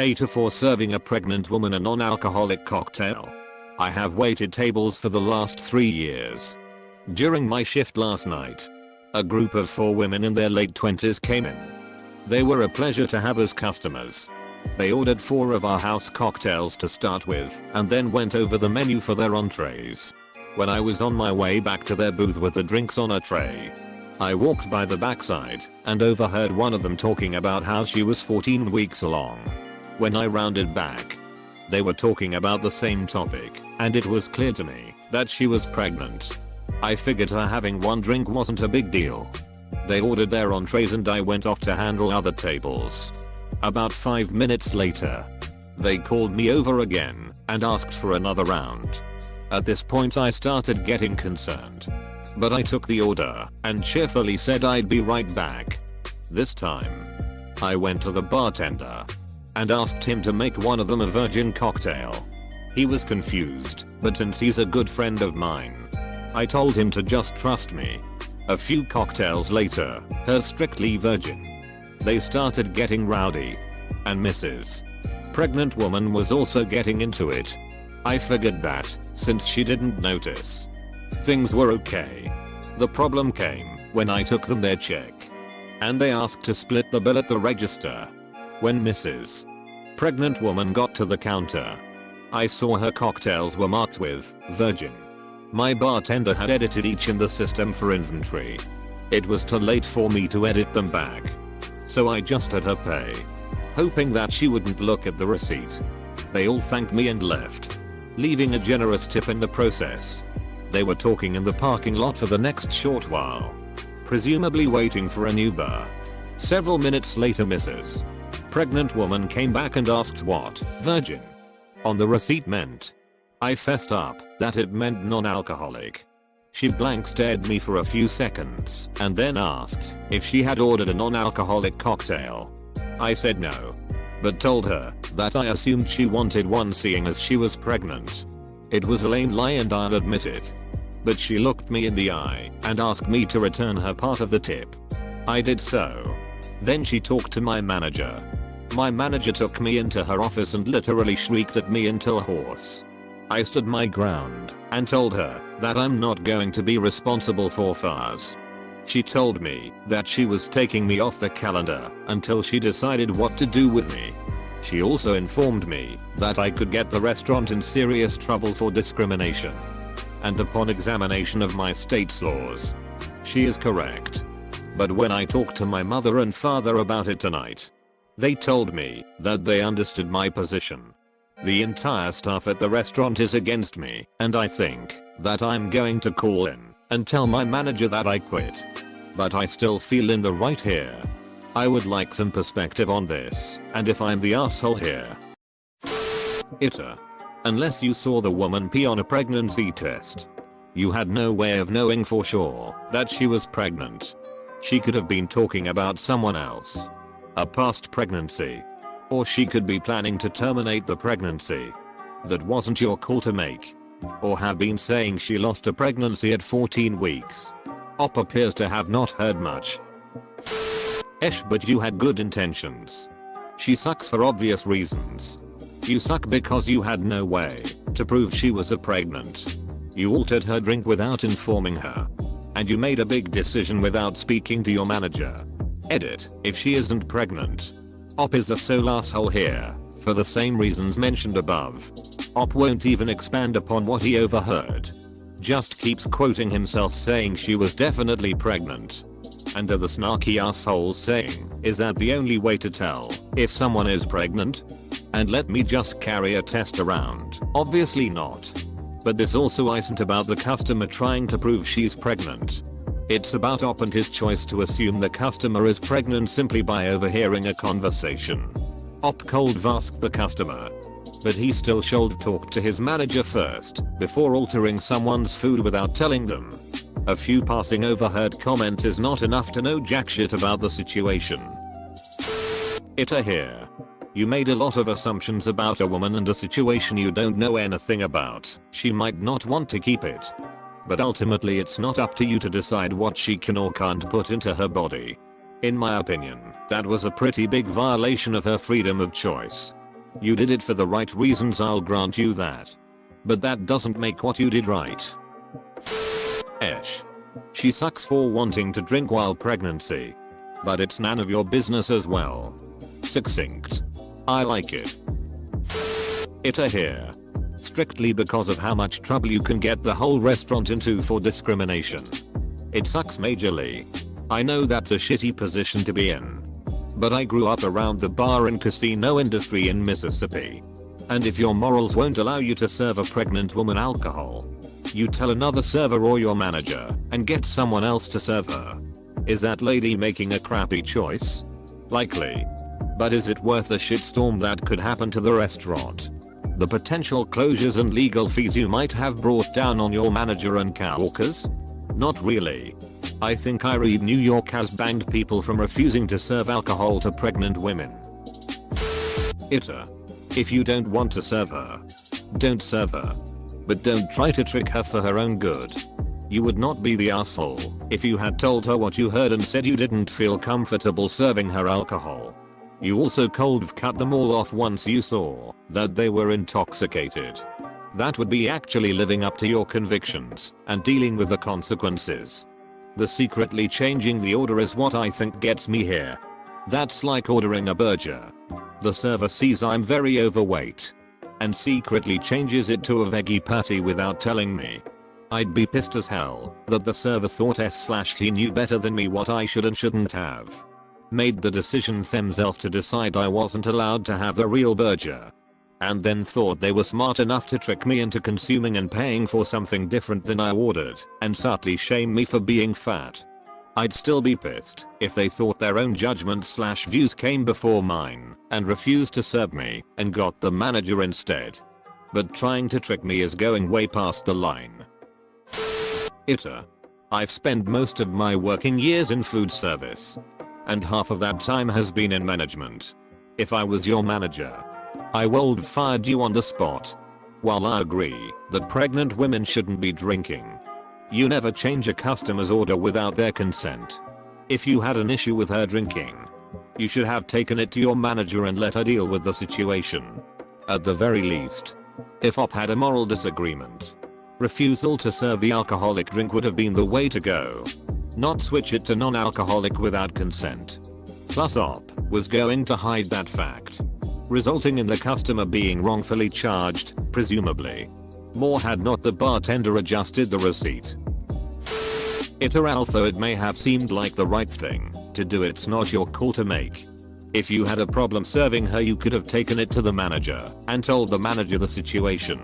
AITA for serving a pregnant woman a non-alcoholic cocktail. I have waited tables for the last 3 years. During my shift last night, a group of 4 women in their late 20s came in. They were a pleasure to have as customers. They ordered 4 of our house cocktails to start with and then went over the menu for their entrees. When I was on my way back to their booth with the drinks on a tray, I walked by the backside and overheard one of them talking about how she was 14 weeks along. When I rounded back, they were talking about the same topic, and it was clear to me that she was pregnant. I figured her having one drink wasn't a big deal. They ordered their entrees and I went off to handle other tables. About 5 minutes later, they called me over again and asked for another round. At this point I started getting concerned, but I took the order and cheerfully said I'd be right back. This time, I went to the bartender and asked him to make one of them a virgin cocktail. He was confused, but since he's a good friend of mine, I told him to just trust me. A few cocktails later, her strictly virgin. They started getting rowdy, and Mrs. Pregnant woman was also getting into it. I figured that, since she didn't notice, things were okay. The problem came when I took them their check, and they asked to split the bill at the register. When Mrs. Pregnant woman got to the counter, I saw her cocktails were marked with virgin. My bartender had edited each in the system for inventory. It was too late for me to edit them back, so I just had her pay, hoping that she wouldn't look at the receipt. They all thanked me and left, leaving a generous tip in the process. They were talking in the parking lot for the next short while, presumably waiting for an Uber. Several minutes later Mrs. Pregnant woman came back and asked what virgin on the receipt meant. I fessed up that it meant non-alcoholic. She blank stared me for a few seconds and then asked if she had ordered a non-alcoholic cocktail. I said no, but told her that I assumed she wanted one seeing as she was pregnant. It was a lame lie and I'll admit it. But she looked me in the eye and asked me to return her part of the tip. I did so. Then she talked to my manager. My manager took me into her office and literally shrieked at me until hoarse. I stood my ground and told her that I'm not going to be responsible for FARs. She told me that she was taking me off the calendar until she decided what to do with me. She also informed me that I could get the restaurant in serious trouble for discrimination. And upon examination of my state's laws, she is correct. But when I talked to my mother and father about it tonight, they told me that they understood my position. The entire staff at the restaurant is against me, and I think that I'm going to call in and tell my manager that I quit. But I still feel in the right here. I would like some perspective on this, and if I'm the asshole here. AITA. Unless you saw the woman pee on a pregnancy test, you had no way of knowing for sure that she was pregnant. She could have been talking about someone else, a past pregnancy, or she could be planning to terminate the pregnancy. That wasn't your call to make. Or have been saying she lost a pregnancy at 14 weeks. Op appears to have not heard much. But you had good intentions. She sucks for obvious reasons. You suck because you had no way to prove she was pregnant. You altered her drink without informing her. And you made a big decision without speaking to your manager. Edit, if she isn't pregnant. Op is the sole asshole here, for the same reasons mentioned above. Op won't even expand upon what he overheard. Just keeps quoting himself saying she was definitely pregnant. And the snarky asshole saying, is that the only way to tell if someone is pregnant? And let me just carry a test around. Obviously not. But this also isn't about the customer trying to prove she's pregnant. It's about Op and his choice to assume the customer is pregnant simply by overhearing a conversation. Op cold asked the customer, but he still should talk to his manager first before altering someone's food without telling them. A few passing overheard comments is not enough to know jack shit about the situation. AITA here. You made a lot of assumptions about a woman and a situation you don't know anything about. She might not want to keep it. But ultimately it's not up to you to decide what she can or can't put into her body. In my opinion, that was a pretty big violation of her freedom of choice. You did it for the right reasons, I'll grant you that. But that doesn't make what you did right. Esh. She sucks for wanting to drink while pregnancy. But it's none of your business as well. Succinct. I like it. AITA here. Strictly because of how much trouble you can get the whole restaurant into for discrimination. It sucks majorly. I know that's a shitty position to be in. But I grew up around the bar and casino industry in Mississippi. And if your morals won't allow you to serve a pregnant woman alcohol, you tell another server or your manager and get someone else to serve her. Is that lady making a crappy choice? Likely. But is it worth the shitstorm that could happen to the restaurant? The potential closures and legal fees you might have brought down on your manager and coworkers? Not really. I think I read New York has banned people from refusing to serve alcohol to pregnant women. AITA. If you don't want to serve her, don't serve her. But don't try to trick her for her own good. You would not be the asshole if you had told her what you heard and said you didn't feel comfortable serving her alcohol. You also cold cut them all off once you saw that they were intoxicated. That would be actually living up to your convictions and dealing with the consequences. The secretly changing the order is what I think gets me here. That's like ordering a burger. The server sees I'm very overweight and secretly changes it to a veggie patty without telling me. I'd be pissed as hell that the server thought he knew better than me what I should and shouldn't have. Made the decision themselves to decide I wasn't allowed to have a real burger. And then thought they were smart enough to trick me into consuming and paying for something different than I ordered and subtly shame me for being fat. I'd still be pissed if they thought their own judgment/views came before mine and refused to serve me and got the manager instead. But trying to trick me is going way past the line. AITA. I've spent most of my working years in food service. And half of that time has been in management. If I was your manager, I would fired you on the spot. While I agree that pregnant women shouldn't be drinking, you never change a customer's order without their consent. If you had an issue with her drinking, you should have taken it to your manager and let her deal with the situation. At the very least. If op had a moral disagreement, refusal to serve the alcoholic drink would have been the way to go. Not switch it to non-alcoholic without consent. Plus op was going to hide that fact, resulting in the customer being wrongfully charged, presumably. More had not the bartender adjusted the receipt. Although it may have seemed like the right thing to do, it's not your call to make. If you had a problem serving her, you could have taken it to the manager and told the manager the situation.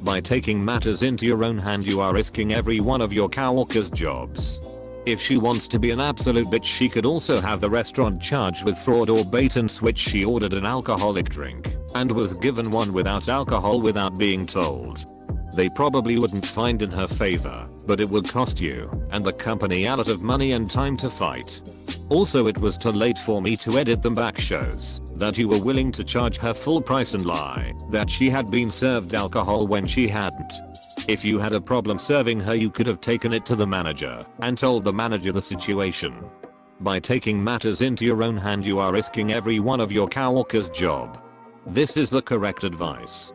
By taking matters into your own hand, you are risking every one of your coworkers' jobs. If she wants to be an absolute bitch, she could also have the restaurant charged with fraud or bait and switch. She ordered an alcoholic drink and was given one without alcohol without being told. They probably wouldn't find in her favor, but it would cost you and the company a lot of money and time to fight. Also, it was too late for me to edit them back. Shows that you were willing to charge her full price and lie that she had been served alcohol when she hadn't. If you had a problem serving her, you could have taken it to the manager and told the manager the situation. By taking matters into your own hand, you are risking every one of your coworkers' job. This is the correct advice.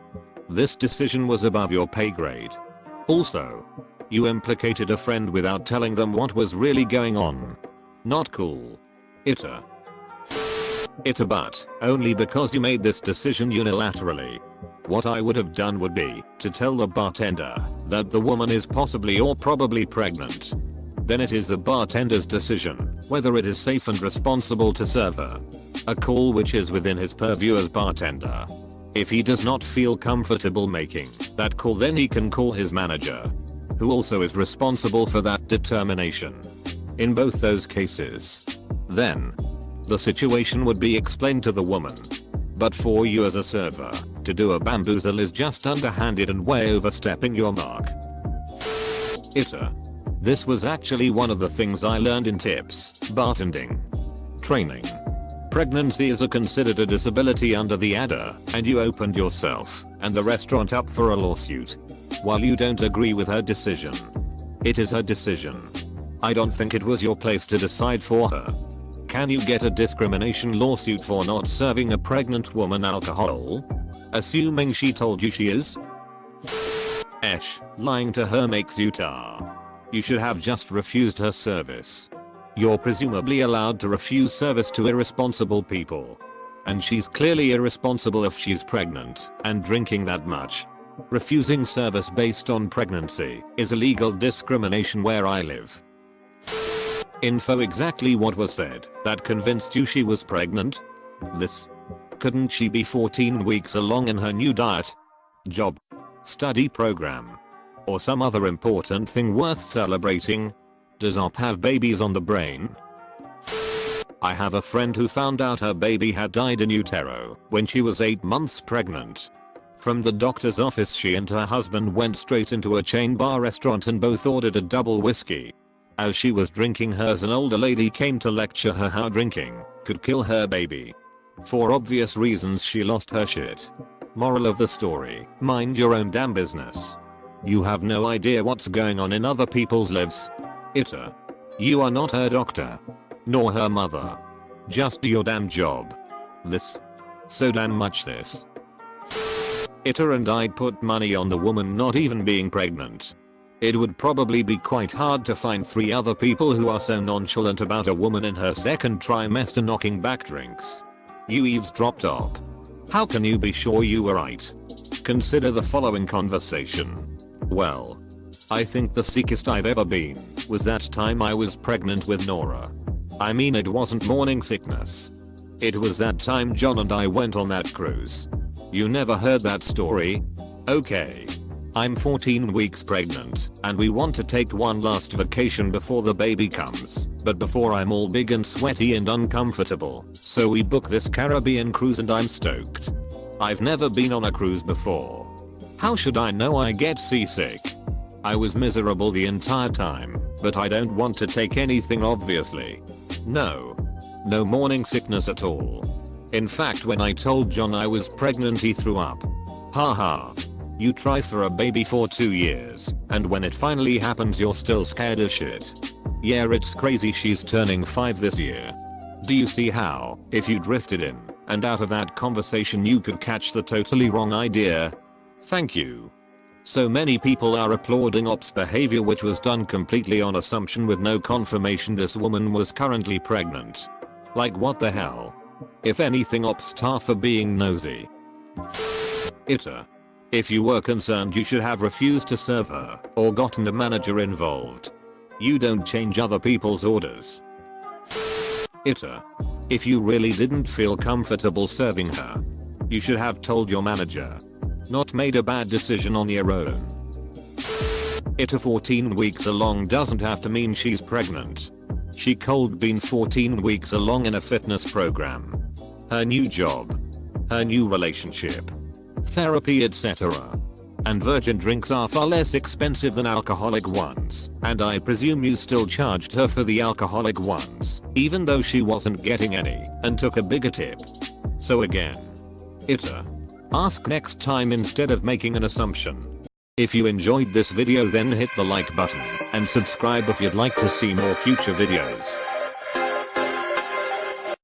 This decision was above your pay grade. Also, you implicated a friend without telling them what was really going on. Not cool. AITA. But only because you made this decision unilaterally. What I would have done would be to tell the bartender that the woman is possibly or probably pregnant. Then it is the bartender's decision whether it is safe and responsible to serve her. A call which is within his purview as bartender. If he does not feel comfortable making that call, then he can call his manager, who also is responsible for that determination. In both those cases, then the situation would be explained to the woman. But for you as a server to do a bamboozle is just underhanded and way overstepping your mark. AITA. This was actually one of the things I learned in tips bartending training. Pregnancy is considered a disability under the AITA, and you opened yourself and the restaurant up for a lawsuit. While you don't agree with her decision, it is her decision. I don't think it was your place to decide for her. Can you get a discrimination lawsuit for not serving a pregnant woman alcohol? Assuming she told you she is? Lying to her makes you tar. You should have just refused her service. You're presumably allowed to refuse service to irresponsible people. And she's clearly irresponsible if she's pregnant and drinking that much. Refusing service based on pregnancy is illegal discrimination where I live. Info exactly what was said that convinced you she was pregnant? This. Couldn't she be 14 weeks along in her new diet, job, study program, or some other important thing worth celebrating? Does OP have babies on the brain? I have a friend who found out her baby had died in utero when she was 8 months pregnant. From the doctor's office she and her husband went straight into a chain bar restaurant and both ordered a double whiskey. As she was drinking hers, an older lady came to lecture her how drinking could kill her baby. For obvious reasons she lost her shit. Moral of the story, mind your own damn business. You have no idea what's going on in other people's lives. AITA. You are not her doctor. Nor her mother. Just do your damn job. This. So damn much this. AITA and I put money on the woman not even being pregnant. It would probably be quite hard to find 3 other people who are so nonchalant about a woman in her second trimester knocking back drinks. You eavesdropped op. How can you be sure you were right? Consider the following conversation. Well, I think the sickest I've ever been was that time I was pregnant with Nora. I mean, it wasn't morning sickness. It was that time John and I went on that cruise. You never heard that story? Okay. I'm 14 weeks pregnant and we want to take one last vacation before the baby comes, but before I'm all big and sweaty and uncomfortable, so we book this Caribbean cruise and I'm stoked. I've never been on a cruise before. How should I know I get seasick? I was miserable the entire time, but I don't want to take anything obviously. No morning sickness at all. In fact, when I told John I was pregnant he threw up. Haha. You try for a baby for 2 years, and when it finally happens you're still scared as shit. Yeah, it's crazy she's turning 5 this year. Do you see how, if you drifted in and out of that conversation you could catch the totally wrong idea? Thank you. So many people are applauding OP's behavior, which was done completely on assumption with no confirmation this woman was currently pregnant. Like, what the hell? If anything, OP's staff are being nosy. AITA. If you were concerned you should have refused to serve her or gotten a manager involved. You don't change other people's orders. AITA. If you really didn't feel comfortable serving her, you should have told your manager. Not made a bad decision on your own. AITA. 14 weeks along doesn't have to mean she's pregnant. She cold been 14 weeks along in a fitness program. Her new job. Her new relationship. Therapy, etc. And virgin drinks are far less expensive than alcoholic ones, and I presume you still charged her for the alcoholic ones, even though she wasn't getting any, and took a bigger tip. So again, AITA. Ask next time instead of making an assumption. If you enjoyed this video then hit the like button, and subscribe if you'd like to see more future videos.